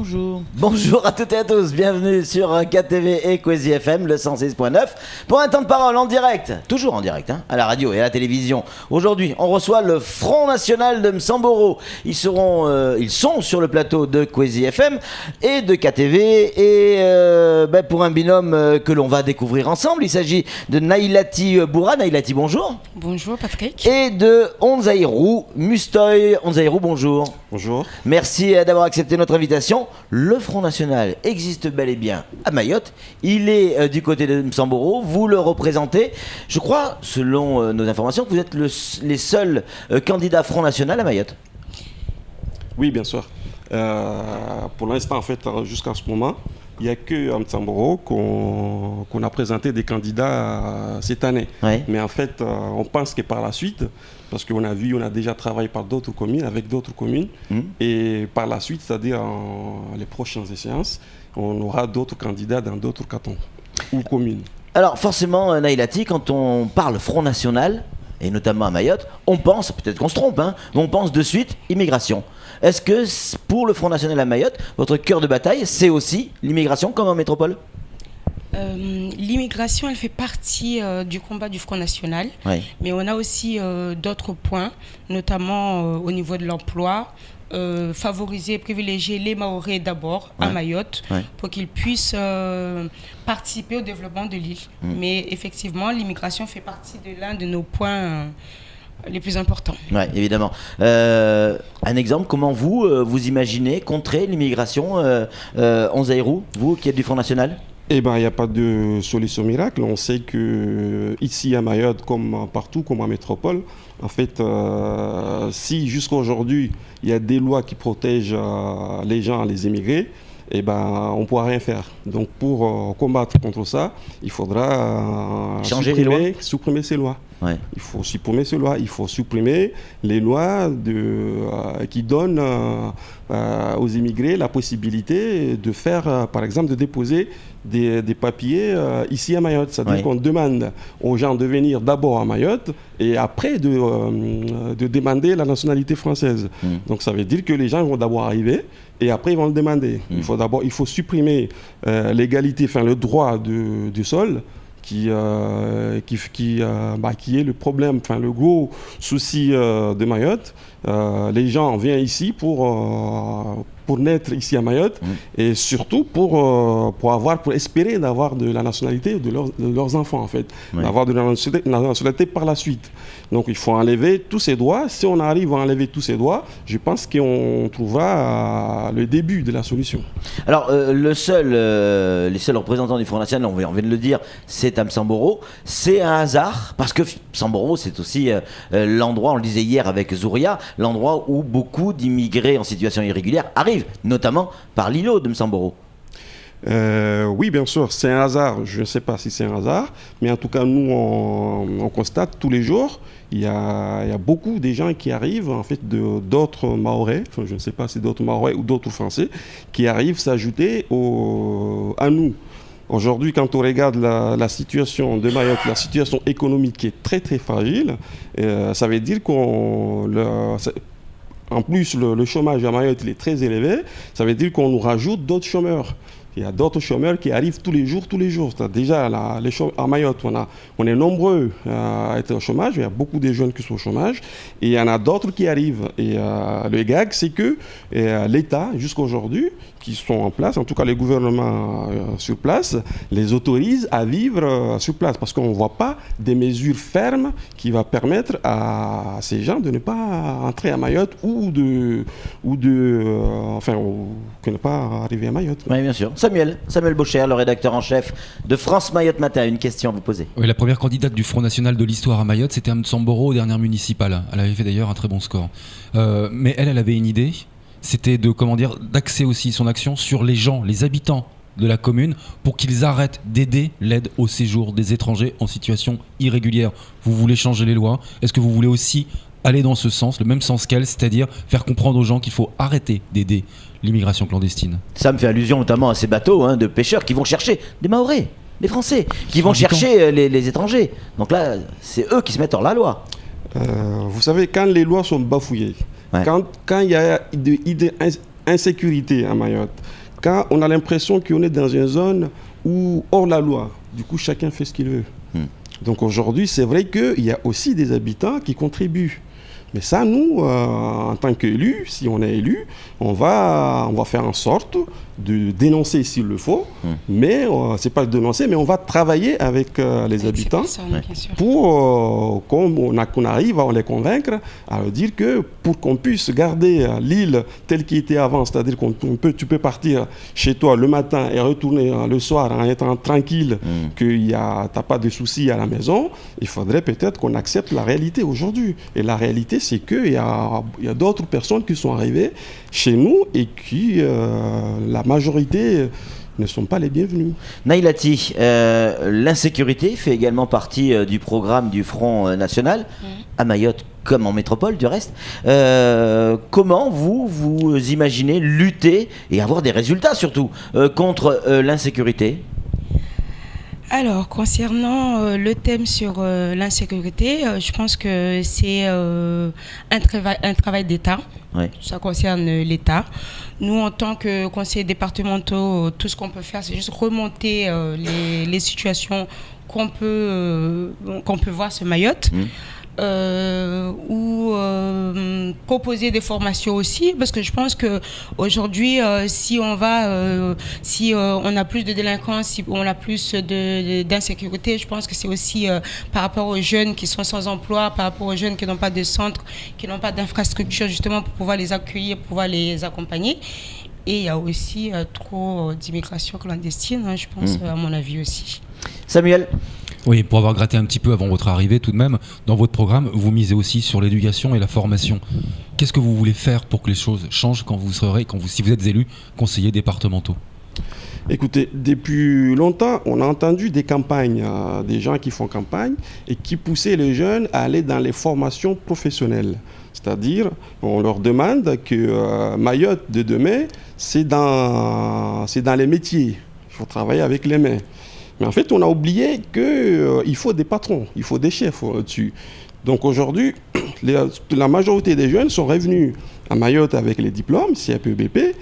Bonjour. Bonjour à toutes et à tous, bienvenue sur KTV et Kwezi FM, le 106.9, pour un temps de parole en direct, toujours en direct, à la radio et à la télévision. Aujourd'hui, on reçoit le Front National de Msamboro. Ils sont sur le plateau de Kwezi FM et de KTV, et pour un binôme que l'on va découvrir ensemble, il s'agit de Nailati Boura. Nailati, bonjour. Bonjour Patrick. Et de Onzairou Mustoy. Onzairou, bonjour. Bonjour. Merci d'avoir accepté notre invitation. Le Front National existe bel et bien à Mayotte. Il est du côté de Msamboro. Vous le représentez. Je crois, selon nos informations, que vous êtes les seuls candidats Front National à Mayotte. Oui, bien sûr. Pour l'instant, en fait, jusqu'à ce moment, il n'y a que à Msamboro qu'on a présenté des candidats cette année. Ouais. Mais en fait, on pense que par la suite, parce qu'on a déjà travaillé par d'autres communes, avec d'autres communes, et par la suite, c'est-à-dire les prochaines échéances, on aura d'autres candidats dans d'autres cantons ou communes. Alors forcément, Nailati, quand on parle Front National, et notamment à Mayotte, on pense, peut-être qu'on se trompe, mais on pense de suite immigration. Est-ce que pour le Front National à Mayotte, votre cœur de bataille, c'est aussi l'immigration comme en métropole ? L'immigration, elle fait partie du combat du Front National, oui. Mais on a aussi d'autres points, notamment au niveau de l'emploi, favoriser, privilégier les Mahorais d'abord à Mayotte pour qu'ils puissent participer au développement de l'île. Mais effectivement, l'immigration fait partie de l'un de nos points les plus importants. Oui, évidemment. Un exemple, comment vous imaginez contrer l'immigration, Onzairou, vous qui êtes du Front National ? Eh bien, il n'y a pas de solution miracle. On sait que ici à Mayotte, comme partout, comme en métropole, en fait, si jusqu'à aujourd'hui, il y a des lois qui protègent les gens, les immigrés, eh ben, on ne pourra rien faire. Donc, pour combattre contre ça, il faudra supprimer ces lois. Ouais. Il faut supprimer ces lois. Il faut supprimer les lois qui donnent aux immigrés la possibilité de faire, par exemple, de déposer des papiers ici à Mayotte. C'est-à-dire qu'on demande aux gens de venir d'abord à Mayotte et après de demander la nationalité française. Donc ça veut dire que les gens vont d'abord arriver et après ils vont le demander. Il faut supprimer l'égalité, enfin le droit du sol, qui est le problème, enfin le gros souci de Mayotte. Les gens viennent ici pour naître ici à Mayotte et surtout pour espérer d'avoir de la nationalité de leurs enfants en fait, d'avoir de la nationalité par la suite. Donc il faut enlever tous ces droits. Si on arrive à enlever tous ces droits, je pense qu'on trouvera le début de la solution. Alors les seuls représentants du Front National, on vient de le dire, c'est à Msamboro. C'est un hasard parce que Msamboro c'est aussi l'endroit, on le disait hier avec Zouria, l'endroit où beaucoup d'immigrés en situation irrégulière arrivent, notamment par l'îlot de Msamboro. Oui, bien sûr, c'est un hasard. Je ne sais pas si c'est un hasard, mais en tout cas, nous, on constate tous les jours, il y a beaucoup de gens qui arrivent, en fait, d'autres Mahorais, enfin, je ne sais pas si d'autres Mahorais ou d'autres Français, qui arrivent s'ajouter à nous. Aujourd'hui, quand on regarde la situation de Mayotte, la situation économique qui est très très fragile, ça veut dire en plus, le chômage à Mayotte il est très élevé, ça veut dire qu'on nous rajoute d'autres chômeurs. Il y a d'autres chômeurs qui arrivent tous les jours. Déjà, à Mayotte, on est nombreux à être au chômage. Il y a beaucoup de jeunes qui sont au chômage. Et il y en a d'autres qui arrivent. Et le gag, c'est que l'État, jusqu'à aujourd'hui, qui sont en place, en tout cas les gouvernements sur place, les autorise à vivre sur place. Parce qu'on ne voit pas des mesures fermes qui vont permettre à ces gens de ne pas entrer à Mayotte ou de ne pas arriver à Mayotte. Oui, bien sûr. Samuel Baucher, le rédacteur en chef de France Mayotte Matin, une question à vous poser. Oui, la première candidate du Front National de l'histoire à Mayotte, c'était Msamboro aux dernières municipales. Elle avait fait d'ailleurs un très bon score. Mais elle avait une idée, c'était d'axer aussi son action sur les gens, les habitants de la commune, pour qu'ils arrêtent d'aider l'aide au séjour des étrangers en situation irrégulière. Vous voulez changer les lois ? Est-ce que vous voulez aussi aller dans ce sens, le même sens qu'elle, c'est-à-dire faire comprendre aux gens qu'il faut arrêter d'aider l'immigration clandestine? Ça me fait allusion notamment à ces bateaux de pêcheurs qui vont chercher des Mahorais, des Français, qui vont chercher les étrangers. Donc là, c'est eux qui se mettent hors la loi. Vous savez, quand les lois sont bafouillées, quand il y a des idées insécurité à Mayotte, quand on a l'impression qu'on est dans une zone où, hors la loi, du coup, chacun fait ce qu'il veut. Donc aujourd'hui, c'est vrai qu'il y a aussi des habitants qui contribuent. Mais ça, nous, en tant qu'élus, si on est élu, on va faire en sorte de dénoncer s'il le faut, mais c'est pas le dénoncer, mais on va travailler avec les habitants pour qu'on arrive à les convaincre, à leur dire que pour qu'on puisse garder l'île telle qu'elle était avant, c'est-à-dire tu peux partir chez toi le matin et retourner le soir en étant tranquille, que t'as pas de soucis à la maison, il faudrait peut-être qu'on accepte la réalité aujourd'hui. Et la réalité, c'est qu'il y a d'autres personnes qui sont arrivées chez nous et qui, la majorité, ne sont pas les bienvenus. Naïlati, l'insécurité fait également partie du programme du Front National, à Mayotte comme en métropole du reste. Comment vous imaginez lutter et avoir des résultats surtout contre l'insécurité ? Alors, concernant le thème sur l'insécurité, je pense que c'est un travail d'État. Ouais. Ça concerne l'État. Nous, en tant que conseillers départementaux, tout ce qu'on peut faire, c'est juste remonter les situations qu'on peut voir sur Mayotte. Ou proposer des formations aussi, parce que je pense que aujourd'hui, si on a plus de délinquance, si on a plus d'insécurité, je pense que c'est aussi par rapport aux jeunes qui sont sans emploi, par rapport aux jeunes qui n'ont pas de centre, qui n'ont pas d'infrastructure justement pour pouvoir les accueillir, pour pouvoir les accompagner. Et il y a aussi trop d'immigration clandestine, je pense, à mon avis aussi. Samuel ? Oui, pour avoir gratté un petit peu avant votre arrivée tout de même, dans votre programme, vous misez aussi sur l'éducation et la formation. Qu'est-ce que vous voulez faire pour que les choses changent si vous êtes élu conseiller départementaux ? Écoutez, depuis longtemps, on a entendu des campagnes, des gens qui font campagne et qui poussaient les jeunes à aller dans les formations professionnelles. C'est-à-dire, on leur demande que Mayotte de demain, c'est dans les métiers. Il faut travailler avec les mains. Mais en fait, on a oublié qu'il faut des patrons, il faut des chefs dessus. Donc aujourd'hui, la majorité des jeunes sont revenus à Mayotte avec les diplômes, CAP, BP,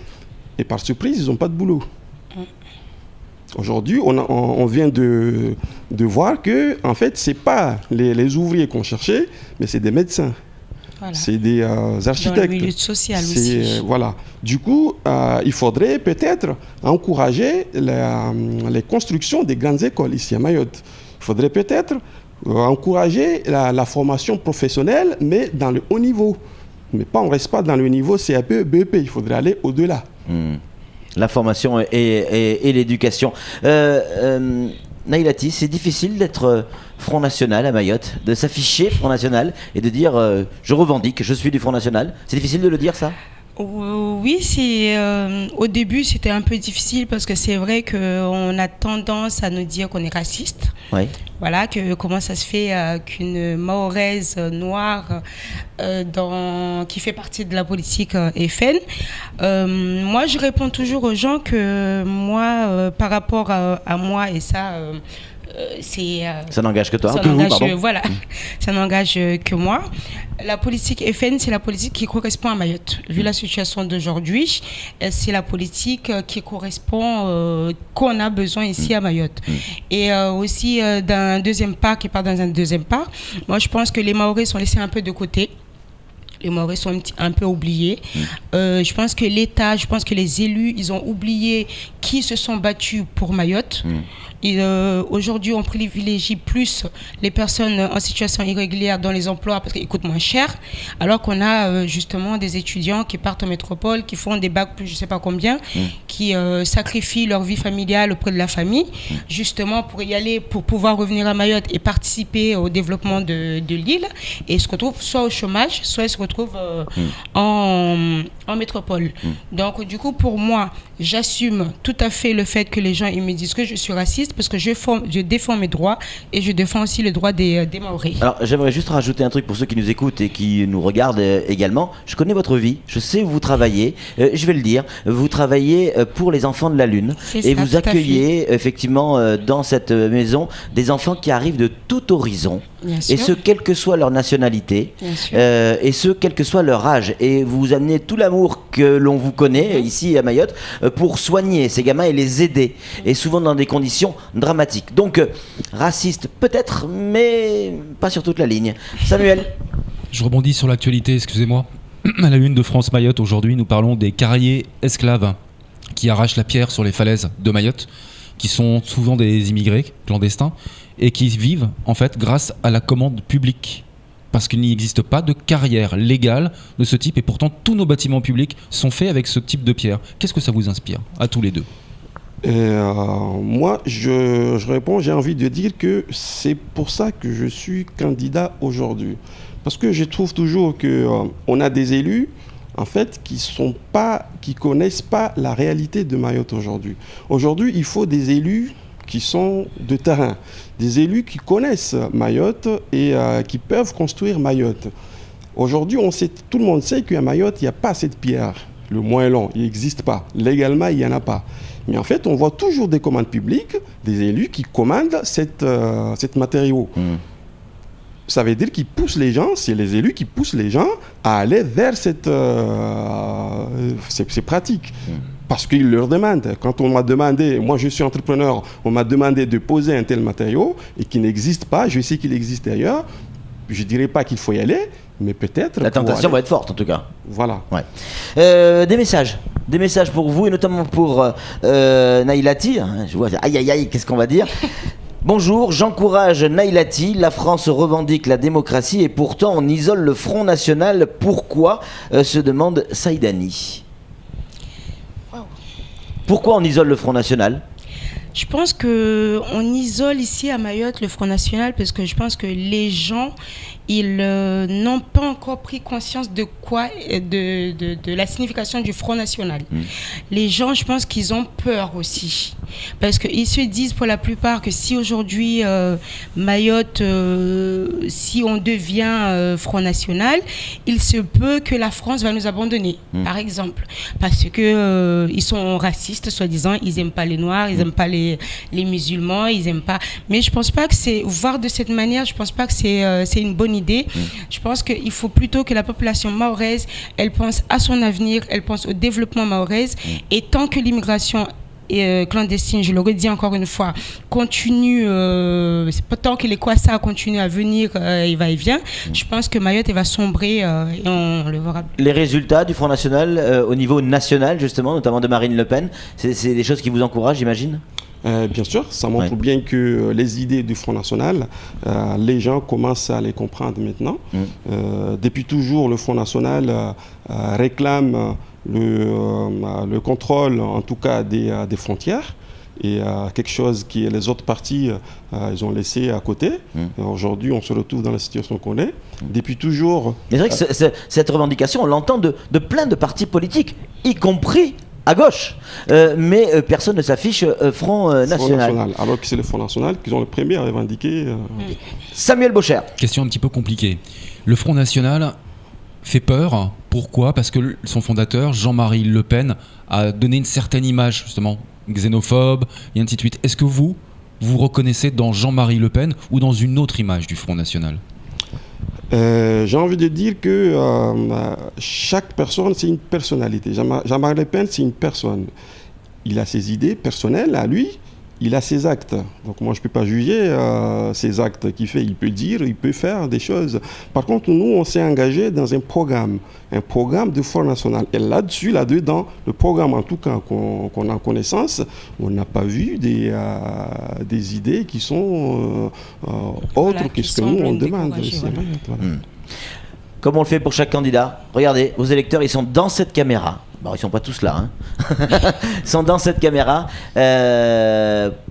et par surprise, ils n'ont pas de boulot. Aujourd'hui, on vient de voir que, en fait, ce n'est pas les ouvriers qu'on cherchait, mais c'est des médecins. Voilà. C'est des architectes. Dans le milieu social aussi. Voilà. Du coup, il faudrait peut-être encourager les constructions des grandes écoles ici à Mayotte. Il faudrait peut-être encourager la formation professionnelle, mais dans le haut niveau. Mais on ne reste pas dans le niveau CAP, BEP. Il faudrait aller au-delà. La formation et l'éducation. Naïlati, c'est difficile d'être Front National à Mayotte, de s'afficher Front National et de dire je revendique, je suis du Front National. C'est difficile de le dire, ça ? Oui, au début c'était un peu difficile parce que c'est vrai qu'on a tendance à nous dire qu'on est raciste. Oui. Voilà, comment ça se fait qu'une Mahoraise noire qui fait partie de la politique FN. Moi, je réponds toujours aux gens que moi, par rapport à moi, et ça... ça n'engage que toi, que vous, pardon. Voilà, ça n'engage que moi. La politique FN, c'est la politique qui correspond à Mayotte. Vu la situation d'aujourd'hui, c'est la politique qui correspond, qu'on a besoin ici à Mayotte. Et aussi, d'un deuxième pas, qui part dans un deuxième pas, moi je pense que les Mahorais sont laissés un peu de côté. Les Mahorais sont un peu oubliés. Je pense que l'État, je pense que les élus, ils ont oublié qui se sont battus pour Mayotte. Aujourd'hui, on privilégie plus les personnes en situation irrégulière dans les emplois parce qu'ils coûtent moins cher, alors qu'on a justement des étudiants qui partent en métropole, qui font des bacs plus je ne sais pas combien, qui sacrifient leur vie familiale auprès de la famille, justement pour y aller, pour pouvoir revenir à Mayotte et participer au développement de l'île, et se retrouvent soit au chômage, soit ils se retrouvent en métropole. Donc du coup, pour moi, j'assume tout à fait le fait que les gens ils me disent que je suis raciste, parce que je défends mes droits et je défends aussi les droits des Mahorais. Alors j'aimerais juste rajouter un truc pour ceux qui nous écoutent et qui nous regardent également. Je connais votre vie, je sais où vous travaillez, je vais le dire, vous travaillez pour les enfants de la Lune. Et vous accueillez effectivement dans cette maison des enfants qui arrivent de tout horizon. Et ce, quelle que soit leur nationalité, et ce, quel que soit leur âge. Et vous amenez tout l'amour que l'on vous connaît ici à Mayotte pour soigner ces gamins et les aider. Et souvent dans des conditions dramatiques. Donc, raciste peut-être, mais pas sur toute la ligne. Samuel. Je rebondis sur l'actualité, excusez-moi. À la une de France Mayotte, aujourd'hui, nous parlons des carriers esclaves qui arrachent la pierre sur les falaises de Mayotte, qui sont souvent des immigrés clandestins et qui vivent en fait grâce à la commande publique. Parce qu'il n'existe pas de carrière légale de ce type et pourtant tous nos bâtiments publics sont faits avec ce type de pierre. Qu'est-ce que ça vous inspire, à tous les deux ? Moi, je réponds, j'ai envie de dire que c'est pour ça que je suis candidat aujourd'hui. Parce que je trouve toujours qu'on a des élus en fait, qui connaissent pas la réalité de Mayotte aujourd'hui. Aujourd'hui, il faut des élus qui sont de terrain, des élus qui connaissent Mayotte et qui peuvent construire Mayotte. Aujourd'hui, tout le monde sait qu'à Mayotte, il n'y a pas cette pierre. Le moellon, il n'existe pas. Légalement, il n'y en a pas. Mais en fait, on voit toujours des commandes publiques, des élus qui commandent cette matériau. Ça veut dire qu'ils poussent les gens, c'est les élus qui poussent les gens à aller vers ces pratiques. Parce qu'ils leur demandent. Quand on m'a demandé, moi je suis entrepreneur, on m'a demandé de poser un tel matériau et qui n'existe pas, je sais qu'il existe ailleurs, je ne dirais pas qu'il faut y aller, mais peut-être... La tentation va être forte en tout cas. Voilà. Ouais. Des messages pour vous et notamment pour Nailati. Je vois, aïe aïe aïe, qu'est-ce qu'on va dire? Bonjour, j'encourage Nailati, la France revendique la démocratie et pourtant on isole le Front National. Pourquoi se demande Saïdani. Wow. Pourquoi on isole le Front National ? Je pense qu'on isole ici à Mayotte le Front National parce que je pense que les gens, ils n'ont pas encore pris conscience de la signification du Front National. Les gens, je pense qu'ils ont peur aussi. Parce qu'ils se disent pour la plupart que si aujourd'hui Mayotte, si on devient Front National, il se peut que la France va nous abandonner, par exemple. Parce que ils sont racistes, soi-disant, ils n'aiment pas les Noirs, ils n'aiment pas les musulmans, ils n'aiment pas... Mais je ne pense pas que c'est... Voir de cette manière, je ne pense pas que c'est une bonne idée. Je pense qu'il faut plutôt que la population mahoraise, elle pense à son avenir, elle pense au développement mahoraise. Et tant que l'immigration clandestine, je le redis encore une fois, continue, c'est pas tant que les Kwassa continuent à venir et va-et-vient, je pense que Mayotte va sombrer et on le verra. Les résultats du Front National au niveau national, justement, notamment de Marine Le Pen, c'est des choses qui vous encouragent, j'imagine ? Bien sûr, ça montre bien que les idées du Front National, les gens commencent à les comprendre maintenant. Depuis toujours, le Front National réclame le contrôle, en tout cas, des frontières. Et quelque chose que les autres partis, ils ont laissé à côté. Aujourd'hui, on se retrouve dans la situation qu'on est. Depuis toujours... Mais c'est vrai que cette revendication, on l'entend de plein de partis politiques, y compris à gauche, mais personne ne s'affiche Front National. Alors que c'est le Front National qui sont les premiers à revendiquer. Samuel Bocher. Question un petit peu compliquée. Le Front National fait peur. Pourquoi ? Parce que son fondateur, Jean-Marie Le Pen, a donné une certaine image, justement, xénophobe, et ainsi de suite. Est-ce que vous reconnaissez dans Jean-Marie Le Pen ou dans une autre image du Front National ? J'ai envie de dire que chaque personne, c'est une personnalité. Jean-Marie Le Pen, c'est une personne. Il a ses idées personnelles à lui, il a ses actes. Donc moi, je ne peux pas juger ses actes qu'il fait. Il peut dire, il peut faire des choses. Par contre, nous, on s'est engagé dans un programme de Front National. Et là-dessus, là-dedans, le programme, en tout cas, qu'on a en connaissance, on n'a pas vu des idées qui sont autres que ce que nous, on demande. Voilà. Comme on le fait pour chaque candidat, regardez, vos électeurs, ils sont dans cette caméra. Bon, ils ne sont pas tous là, hein. Ils sont dans cette caméra.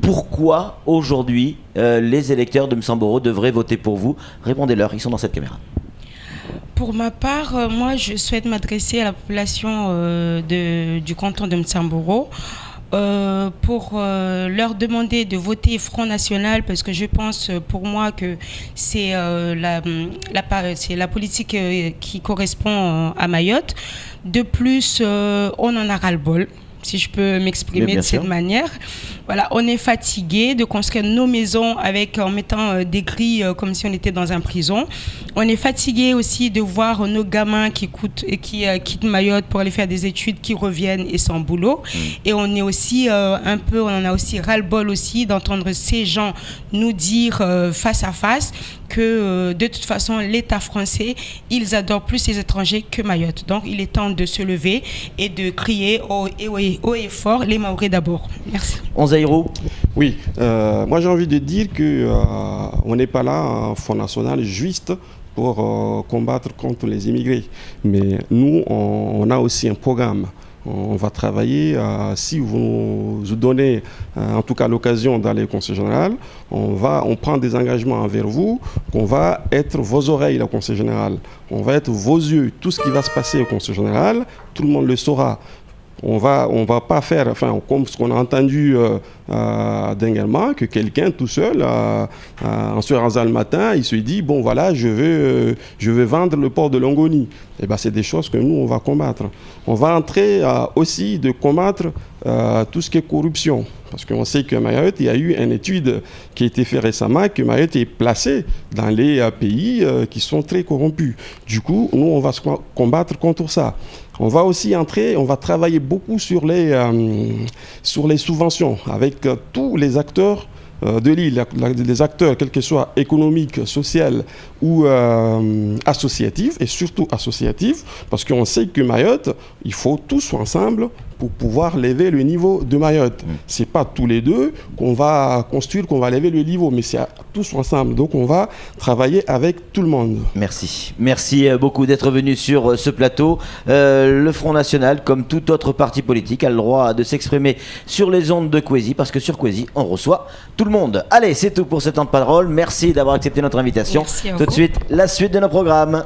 Pourquoi aujourd'hui les électeurs de Msamboro devraient voter pour vous ? Répondez-leur, ils sont dans cette caméra. Pour ma part, moi je souhaite m'adresser à la population du canton de Msamboro pour leur demander de voter Front National parce que je pense pour moi que c'est la politique qui correspond à Mayotte. De plus, on en a ras-le-bol. si je peux m'exprimer de cette sûr. manière. Voilà, on est fatigué de construire nos maisons en mettant des grilles comme si on était dans une prison. On est fatigué aussi de voir nos gamins qui quittent Mayotte pour aller faire des études, qui reviennent et sans boulot. Et on est aussi on en a aussi ras-le-bol aussi d'entendre ces gens nous dire face à face que de toute façon l'État français, ils adorent plus les étrangers que Mayotte. Donc il est temps de se lever et de crier haut et fort les Mahorais d'abord. Merci. Onzaïro. Oui, moi j'ai envie de dire qu'on n'est pas là, un Front National juste pour combattre contre les immigrés. Mais nous, on a aussi un programme. On va travailler, si vous nous donnez en tout cas l'occasion d'aller au Conseil général, on prend des engagements envers vous, qu'on va être vos oreilles au Conseil général, on va être vos yeux. Tout ce qui va se passer au Conseil général, tout le monde le saura. On va pas faire, comme ce qu'on a entendu dernièrement, que quelqu'un tout seul, en se rasant le matin, il se dit, bon voilà, je veux vendre le port de Longoni. Eh ben, c'est des choses que nous, on va combattre. On va entrer aussi de combattre tout ce qui est corruption. Parce qu'on sait que Mayotte, il y a eu une étude qui a été faite récemment, que Mayotte est placée dans les pays qui sont très corrompus. Du coup, nous, on va se combattre contre ça. On va aussi on va travailler beaucoup sur les subventions avec tous les acteurs de l'île, les acteurs, quels qu'ils soient économiques, sociaux ou associatifs, et surtout associatifs, parce qu'on sait que Mayotte, il faut tous ensemble pour pouvoir lever le niveau de Mayotte. C'est pas tous les deux qu'on va construire, qu'on va lever le niveau, mais c'est tous ensemble. Donc on va travailler avec tout le monde. Merci. Merci beaucoup d'être venu sur ce plateau. Le Front National, comme tout autre parti politique, a le droit de s'exprimer sur les ondes de Kwezi, parce que sur Kwezi, on reçoit tout le monde. Allez, c'est tout pour ce temps de parole. Merci d'avoir accepté notre invitation. Merci à Tout de vous. suite, la suite de nos programmes.